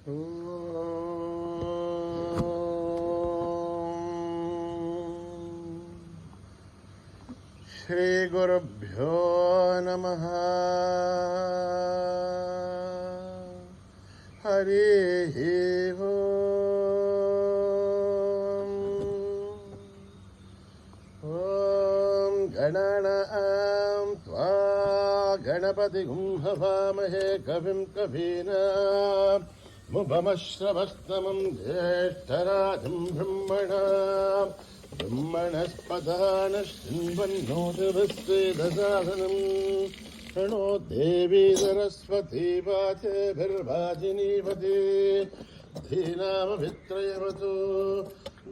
శ్రీ గురుభ్యో నమః. హరి ఓం గణానాం త్వా గణపతిగుం హవామహే కవిం కవీనాముపమశ్రవస్తమం జ్యేష్ఠరాజం బ్రహ్మణస్పదాన శృण्वन्नोतिभिस्वेदसादनं शृणो देवी सरस्वती वाचेभिर्वाचिनीपति धीनामभित्रयवतु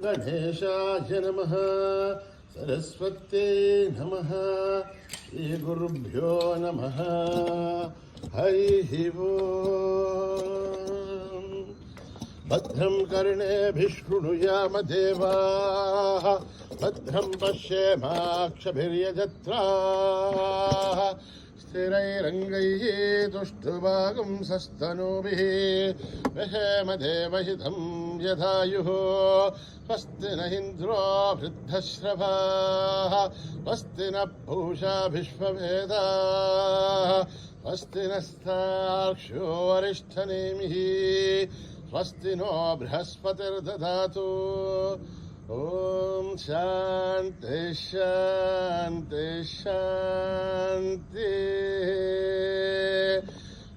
गणेशाय नमः. सरस्वत्यै नमः. श्रीगुरुभ्यो नमः. हरिः ओम्. भद्रं कर्णेभिः शृणुयाम देवाः, भद्रं पश्येमाक्षभिर्यजत्राः, स्थिरैरङ्गैः तुष्टुवागुंसस्तनूभिः वहेम देवहितं यदायुः. स्वस्ति न इन्द्रो वृद्धश्रवाः, स्वस्ति न पूषा विश्ववेदाः, स्वस्ति नस्तार्क्ष्यो वरिष्ठनेमिः, स्वस्ति नो बृहस्पतिर्दधातु. ओम शांति शांति शांति.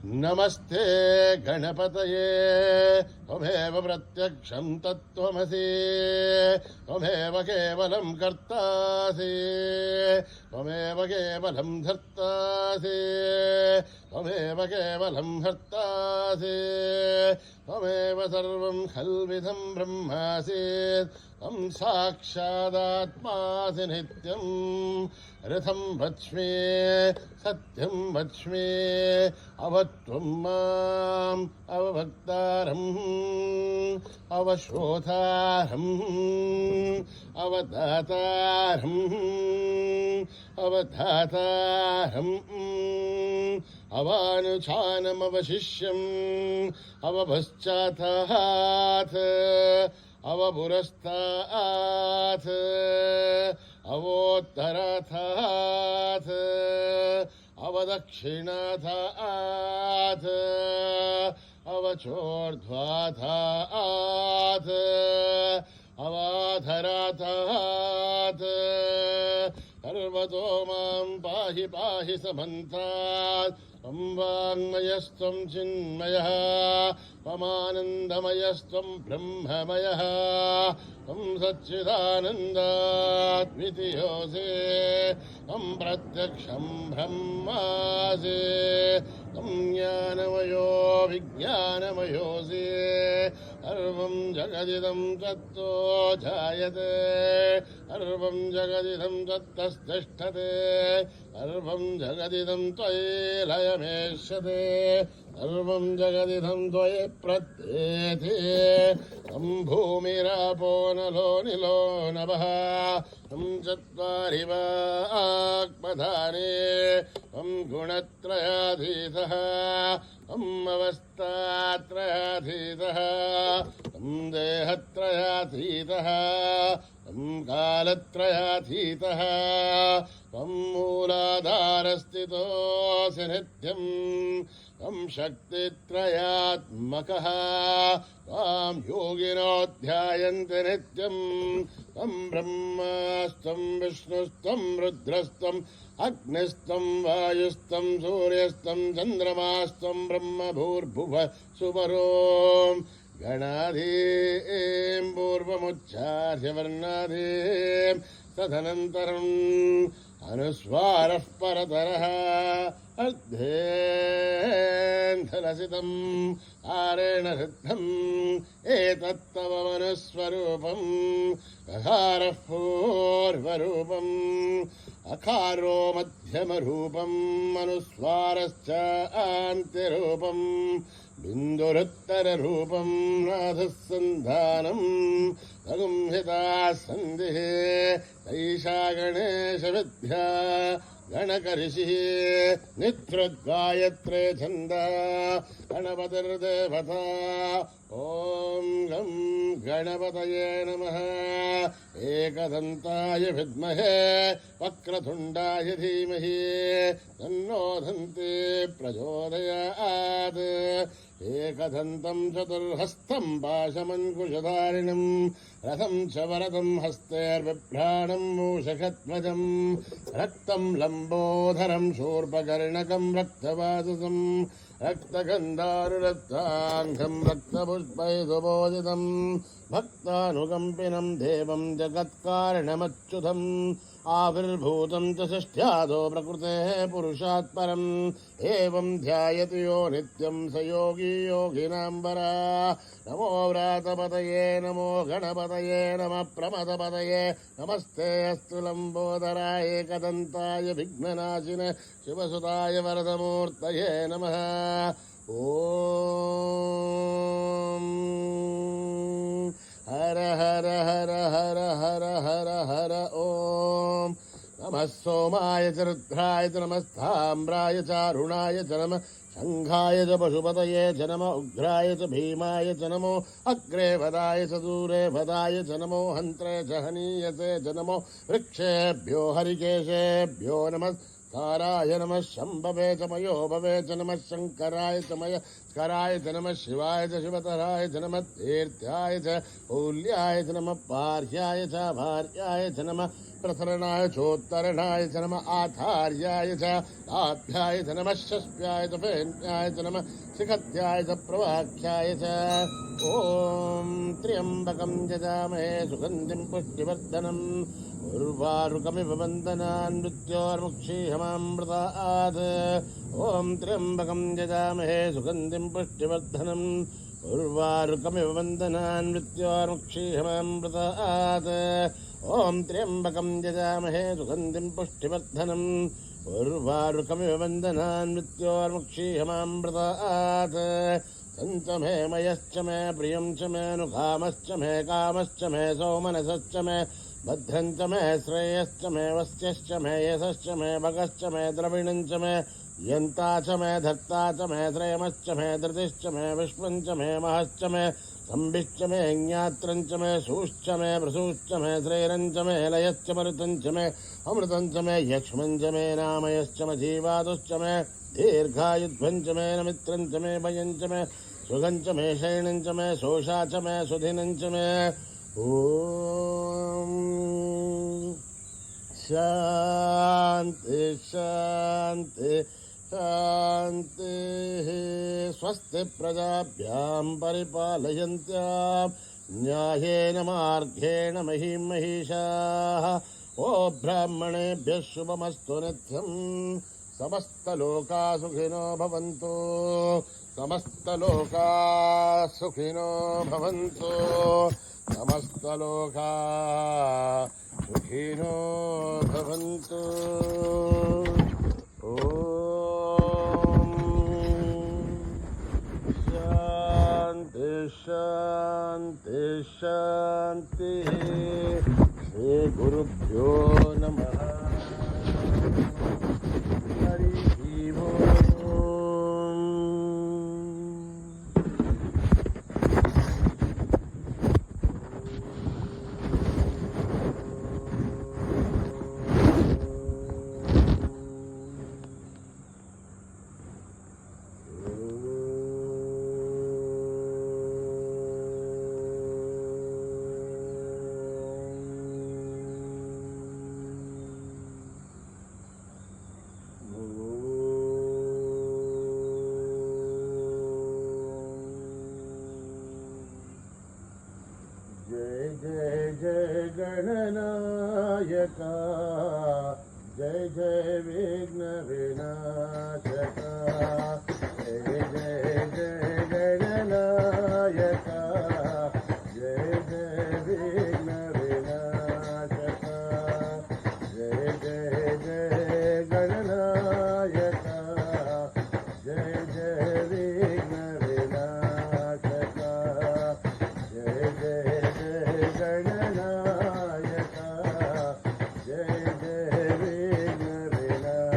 नमस्ते गणपतये. त्वमेव प्रत्यक्षं तत्त्वमसि, त्वमेव केवलं कर्तासि, त्वमेव केवलं धर्तासि, त्वमेव केवलं हर्तासि, त्वमेव सर्वं खल्विदं ब्रह्मासि, त्वं साक्षादात्मासि नित्यं. रथं वच्मि सत्यं वच्मि, अवत्वं माम् अवभक्तारम्, अवशोधारम्, अवदातारम्, अवधातारम्, अवानुचानमवशिष्यम्, अवपश्चातात्, अवपुरस्तात्, अवोत्तराथात्, अवदक्षिणाथात्, अवचोर्ध्वाथात्, अवाधराथात्. सर्वतो मां पाहि पाहि समन्तात्. त्वं वाङ्मयस्त्वं चिन्मयः, त्वमानन्दमयस्त्वं ब्रह्ममयः, त्वं सच्चिदानन्दाद्वितीयोऽसि, त्वं प्रत्यक्षं ब्रह्मासि, त्वं ज्ञानमयो विज्ञानमयोऽसि. सर्वं जगदिदं तत्तो जायते, सर्वं जगदिदं तत्तस्तिष्ठते, सर्वं जगदिदं त्वयि लयमेष्यते, सर्वं जगदिदं त्वयि प्रत्येति. तं भूमिरापो नलो निलो नभः, तं चत्वारि वाक्पदानि, तं गुणत्रयाधीतः, तं अवस्थात्रयाधीतः, तं देहत्रयाधीतः, तं कालत्रयाधीतः, त्वं मूलाधारस्थितोऽसि नित्यं, त्वं शक्तित्रयात्मकः, त्वां योगिनो ध्यायन्ति नित्यं. त्वं ब्रह्मास्त्वं विष्णुस्त्वं रुद्रस्त्वं अग्निस्त्वं वायुस्त्वं सूर्यस्त्वं चन्द्रमास्त्वं ब्रह्म भूर्भुवः सुवरों. गणाधीं पूर्वमुच्चार्य वर्णाधीं तदनन्तरम् अनुस्वारः परतरः अर्धेऽन्धलसितम् आरेण सिद्धम्. एतत्तव मनुस्वरूपम् अकारः पूर्वरूपम्, अकारो मध्यमरूपम्, अनुस्वारश्च आन्त्यरूपम्, बिन्दुरुत्तररूपम्, नाथः सन्धानम् अगुंहिता सन्धिः. तैषा गणेशविद्या गणकऋषिः नित्युद्गायत्रे छन्द गणपतिर्देवता ॐ गं गणपतये नमः एकदन्ताय विद्महे वक्रतुण्डाय धीमहि तन्नो दन्ती प्रचोदयात् एकदन्तं चतुर्हस्तं पाशमङ्कुशधारिणं रथं च वरदं हस्तैर्बिभ्राणं मूषकध्वजं रक्तं लम्बोदरं शूर्पकर्णकं रक्तवाससं रक्तगन्धारुरक्ताङ्गं रक्तपुष्पैर्सुभोजितं भक्तानुकम्पिनं देवं जगत्कारणमच्युतम् आविर्भूतं च षष्ठ्यादो प्रकृतेः पुरुषात् परम् एवं ध्यायति यो नित्यं स योगी योगिनां वरा नमो व्रातपतये नमो गणपतये नमः प्रमदपतये नमस्ते अस्तु लम्बोदराय एकदन्ताय विघ्ननाशिने शिवसुताय वरदमूर्तये नमः ॐ हर हर हर हर हर हर हर ॐ नमः सोमाय च रुद्राय च नमः स्थाम्राय च अरुणाय च नमः शङ्खाय च पशुपतये च नमः उग्राय च भीमाय च नमो अग्रे वदाय च दूरे वदाय च नमो हन्त्रे च हनीयसे च नमो वृक्षेभ्यो हरिकेशेभ्यो नमः ताराय नमः शम्भवे च मयो भवे च नमः शङ्कराय च मयस्कराय च नमः शिवाय च शिवतराय च नमः तीर्थ्याय च मूल्याय च नमः पार्याय च भार्याय च नमः प्रसरणाय चोत्तरणाय च नमः आधार्याय च लाभ्याय च नमः षष्ठ्याय च फेन्याय च नमः शिखत्याय च प्रवाख्याय च ॐ त्र्यम्बकं यजामहे सुगन्धिं पुष्टिवर्धनम् उर्वारुकमिव वन्दनान् मृत्योर्मुक्षीयमामृतात् ॐ त्र्यम्बकं यजामहे सुगन्धिं पुष्टिवर्धनम् उर्वारुकमिव वन्दनान् मृत्योर्मुक्षीयमामृतात् ॐ त्र्यम्बकं यजामहे सुगन्धिं पुष्टिवर्धनम् उर्वारुकमिव वन्दनान् मृत्योर्मुक्षीयमामृतात् सञ्च मे मयश्च मे प्रियं च मे नुकामश्च मे कामश्च मे सौमनसश्च मे भद्रं च मे श्रेयश्च मे वस्यश्च मे यशश्च मे भगश्च मे द्रविणं च मे यन्ता च मे धत्ता च मे श्रेयमश्च मे धृतिश्च मे विश्वं च मे महश्च मे संभिश्च मे ज्ञात्रं च मे सूश्च मे प्रसूश्च मे श्रेयं च मे लयश्च मरुतं च मे अमृतं च मे यक्ष्मं च मे नामयश्च मे जीवादुश्च मे दीर्घायुध्वं च मे नमित्रं च मे भयं च मे सुखं च मे शयनं च मे शोषा च मे सुधिनं च मे ॐ शान्ति शान्ति शान्तिः स्वस्ति प्रजाभ्यां परिपालयन्त्यां न्यायेन मार्गेण महीं महिषाः ओ ब्राह्मणेभ्यः शुभमस्तु नित्यं समस्तलोकाः सुखिनो भवन्तु समस्तलोकाः सुखिनो भवन्तु समस्तलोकाः सुखिनो भवन्तु ॐ शान्ति शान्ति शान्तिः श्री गुरुभ्यो नमः हरि ओम् गणनायका जय जय विघ्न विनाशका जय जय जय गणनायका जय जय विघ्न विनाशका जय जय जय गणनायका जय जय विघ्न विनाशका जय जय जय गणनायका जय जय विघ्न विनाशका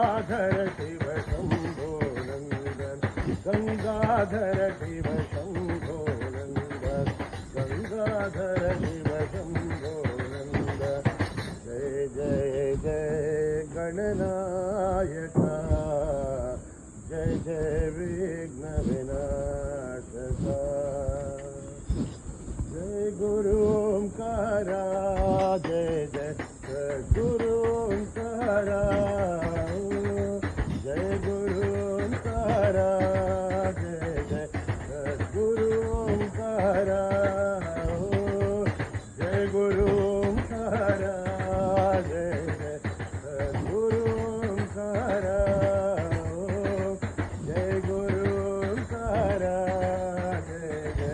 गंगाधर शिव शंभो नंदन गंगाधर शिव शंभो नंदन गंगाधर शिव शंभो नंदन जय जय जय गणनायका जय जय विघ्न विनाशका जय गुरु ओंकारा जय जय गुरु ओंकारा जय गुरु ओंकारा जय जय गुरु ओंकारा जय गुरु ओंकारा जय जय गुरु ओंकारा जय गुरु ओंकारा जय जय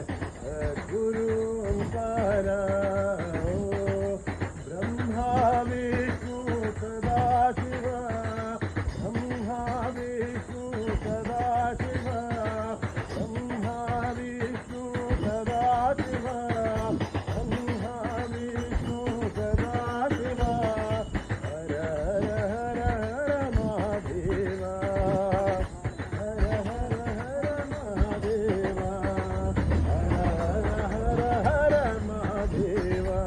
गुरु ओंकारा ब्रह्मा विष्णु सदा शिवा ब्रह्मा विष्णु सदा शिवा ब्रह्मा विष्णु सदा शिवा ब्रह्मा विष्णु सदा शिवा हर हर हर हर महादेवा हर हर हर महादेवा हर हर हर हर महादेवा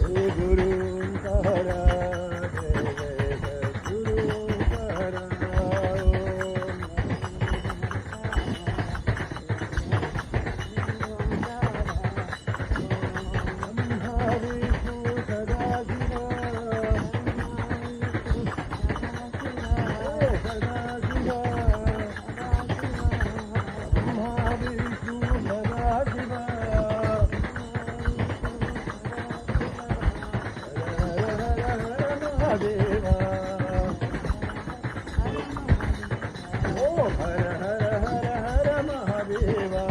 जय गुरु ओंकारा जय जय गुरु ओंकारा ब्रह्मा विष्णु सदा शिवा सदा शिवा ब्रह्मा विष्णु सदा शिवा महादेवा ओ हर हर हर हर महादेवा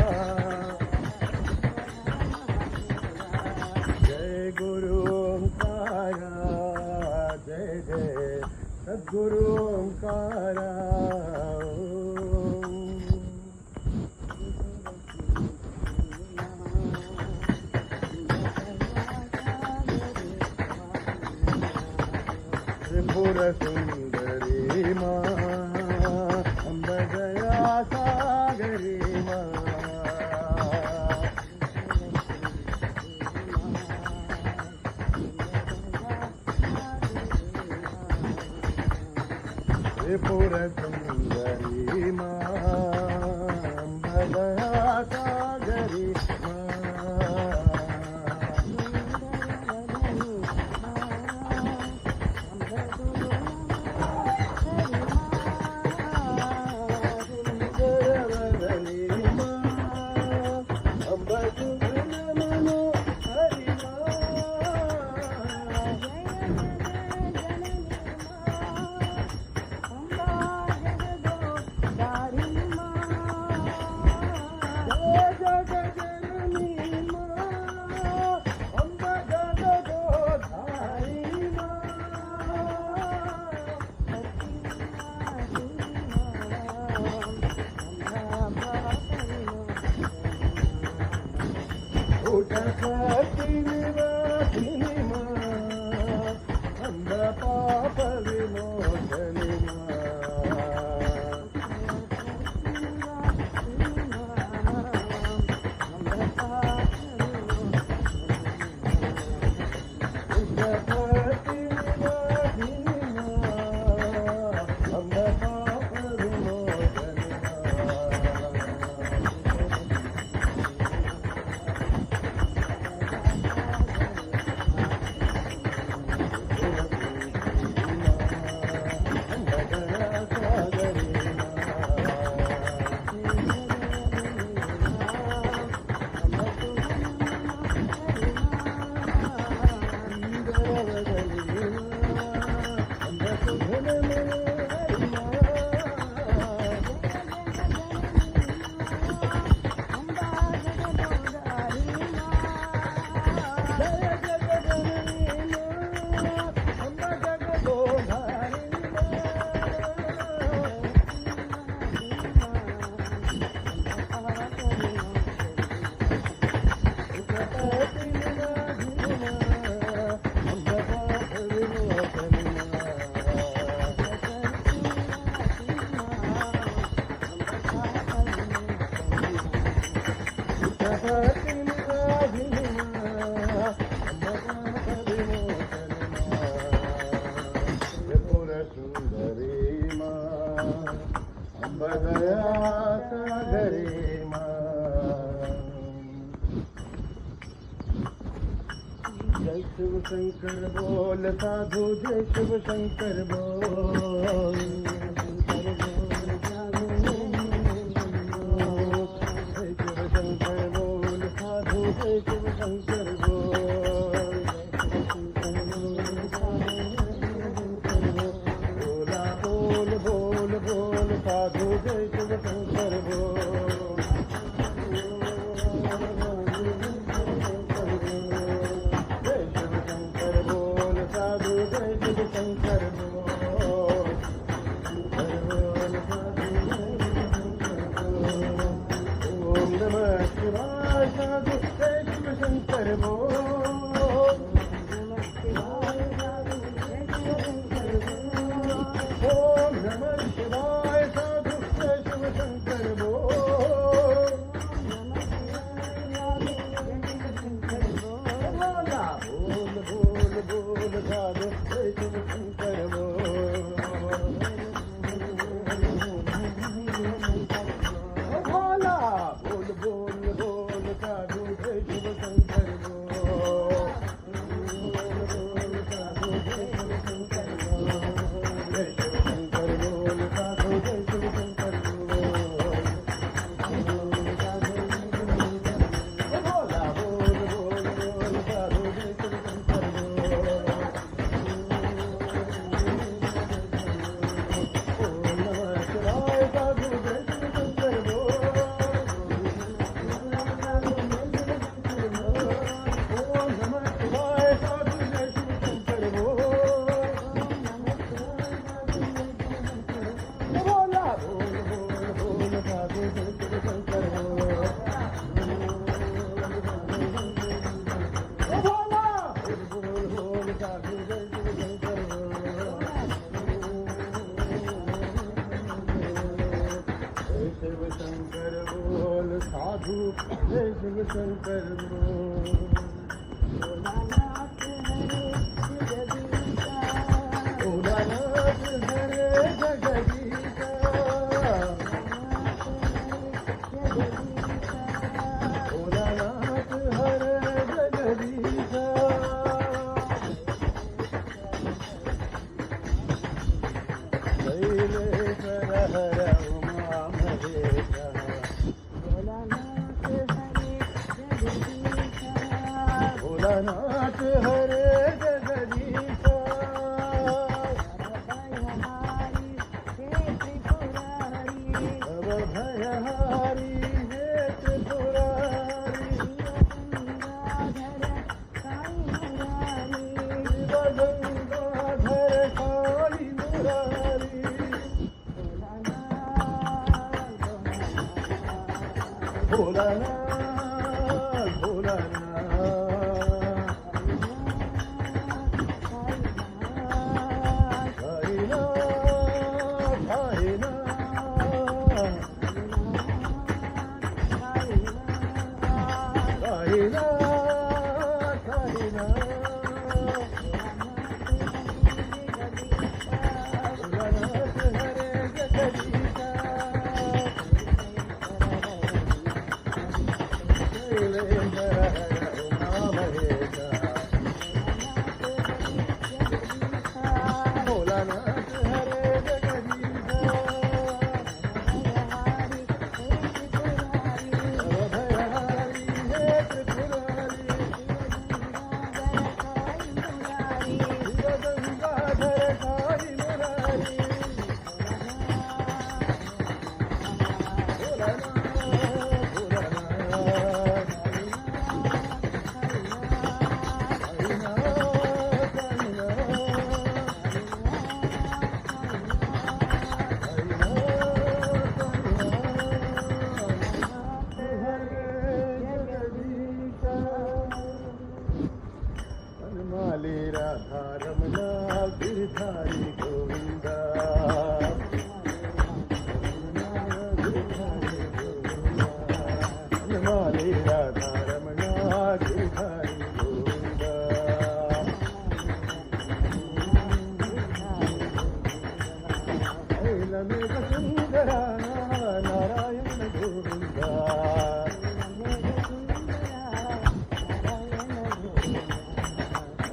जय गुरु ओंकारा जय जय सद्गुरु ओंकारा त्रिपुर सुंदरी माँ अम्ब दया सागरी माँ त्रिपुर सुंदरी माँ अम्ब दया सागरी माँ पाप विमोचनी शिव शंकर बोल साधु जय शिव शंकर बोल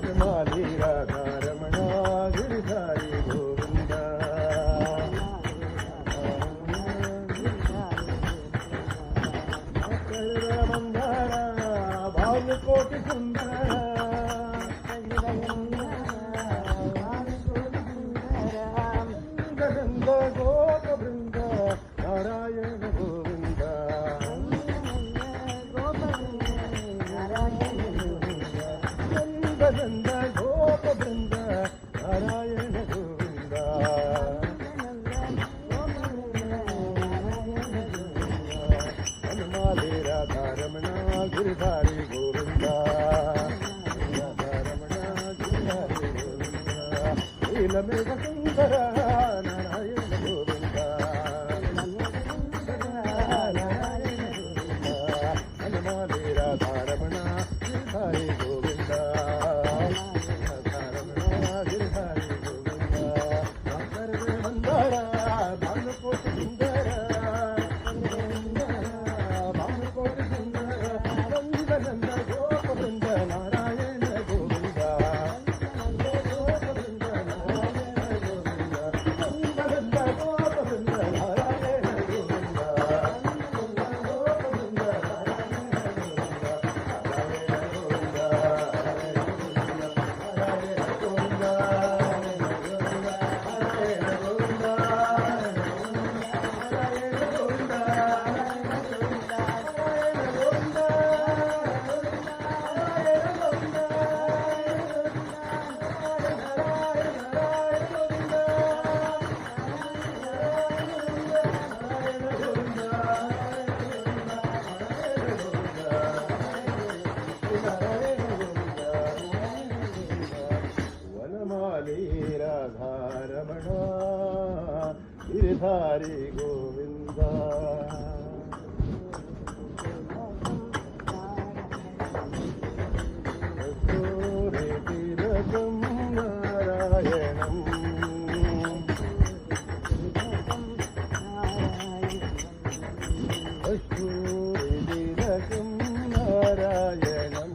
వనమాలి రాధారమణ గిరిధారి గోవింద మందార భానుకోటి సుందర గంధ గోప బృంద నారాయణ గోవింద గంధ గోప బృంద నారాయణ గోవింద హనుమాలి రాధారమణ గిరిధారి గోవింద రాధారమణ గిరిధారి గోవింద నీలమేఘ సుందర నారాయణ గోవింద నారాయణ గోవింద హనుమాలి రాధారమణ గిరిధారి గోవింద రాధారమణ గిరిధారి గోవింద మందార భానుకోటి సుందర భానుకోటి సుందర నంద గోప బృంద నారాయణ గోవింద గోప బృంద నారాయణ గోవింద నంద గోప బృంద నారాయణ గోవింద గోప బృంద నారాయణ గోవింద నారాయణ గోవింద నారాయణ గోవింద నారాయణ గోవింద వనమాలి రాధారమణ గిరిధారి గోవింద కస్తూరి తిలకం నారాయణం కస్తూరి తిలకం నారాయణం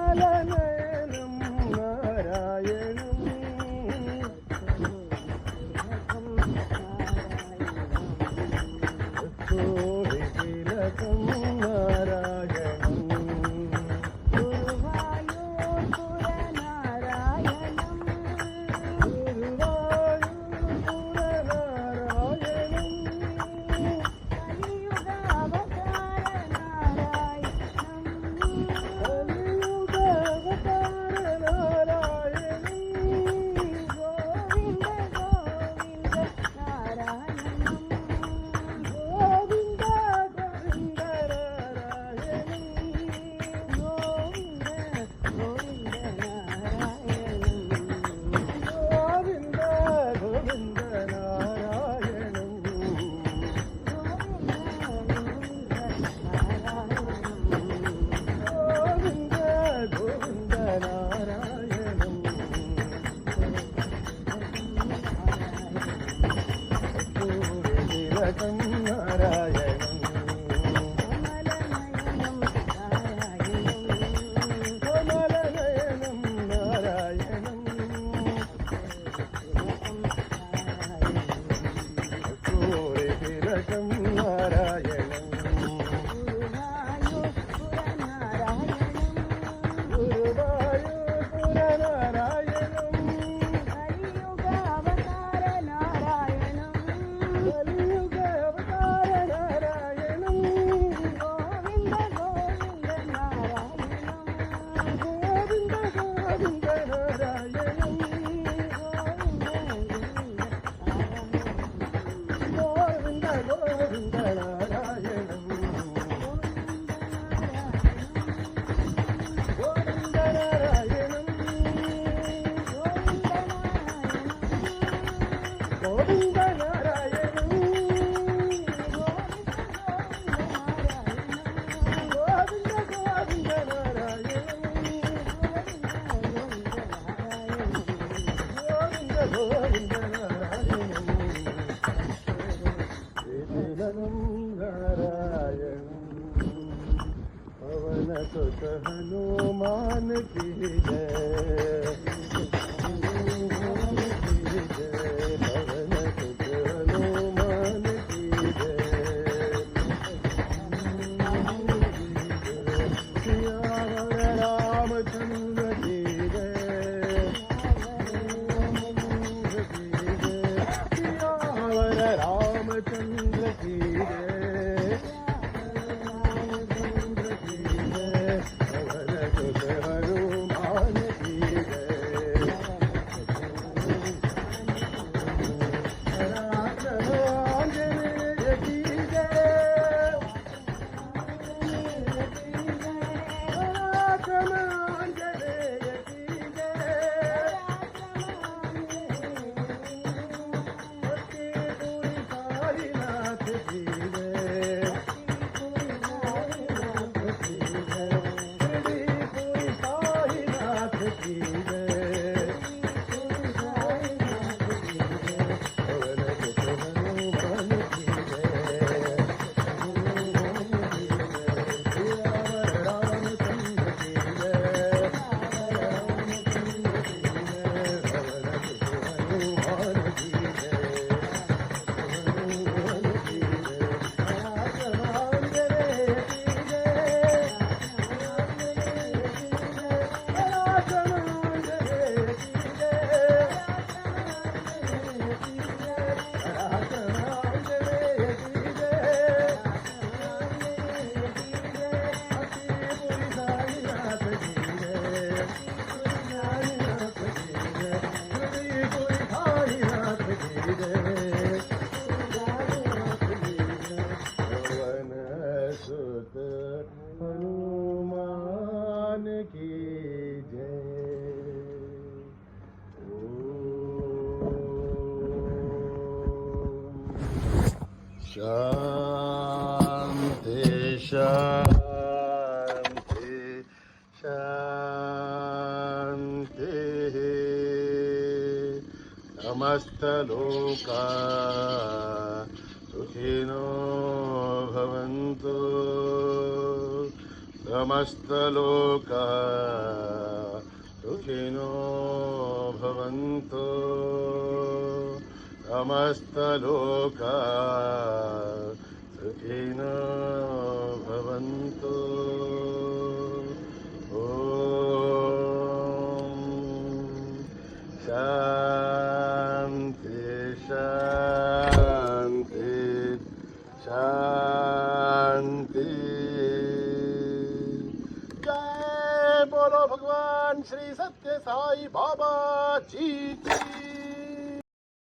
కమలనయనం నారాయణం सुत हनुमान की जय, पवन सुत हनुमान की जय, सियावर रामचंद्र की जय, सियावर रामचंद्र की जय, पवन सुत हनुमान की जय, राम आंजनेय की जय, राम आंजनेय की जय, भक्तिपुरी साईनाथ की जय, शिरडीपुरी साईनाथ की जय, पवन सुत हनुमान की जय, सियावर रामचंद्र की जय, पवन सुत हनुमान की जय, पवन सुत हनुमान की जय। शांति शांति शांति, समस्तलोका सुखिनो भवन्तु, समस्तलोका सुखिनो भवन्तु, समस्तलोका सुखिनो भवन्तु। ॐ शान्ति शान्ति शान्ति। जय बोलो भगवान श्री सत्य साई बाबा जी की।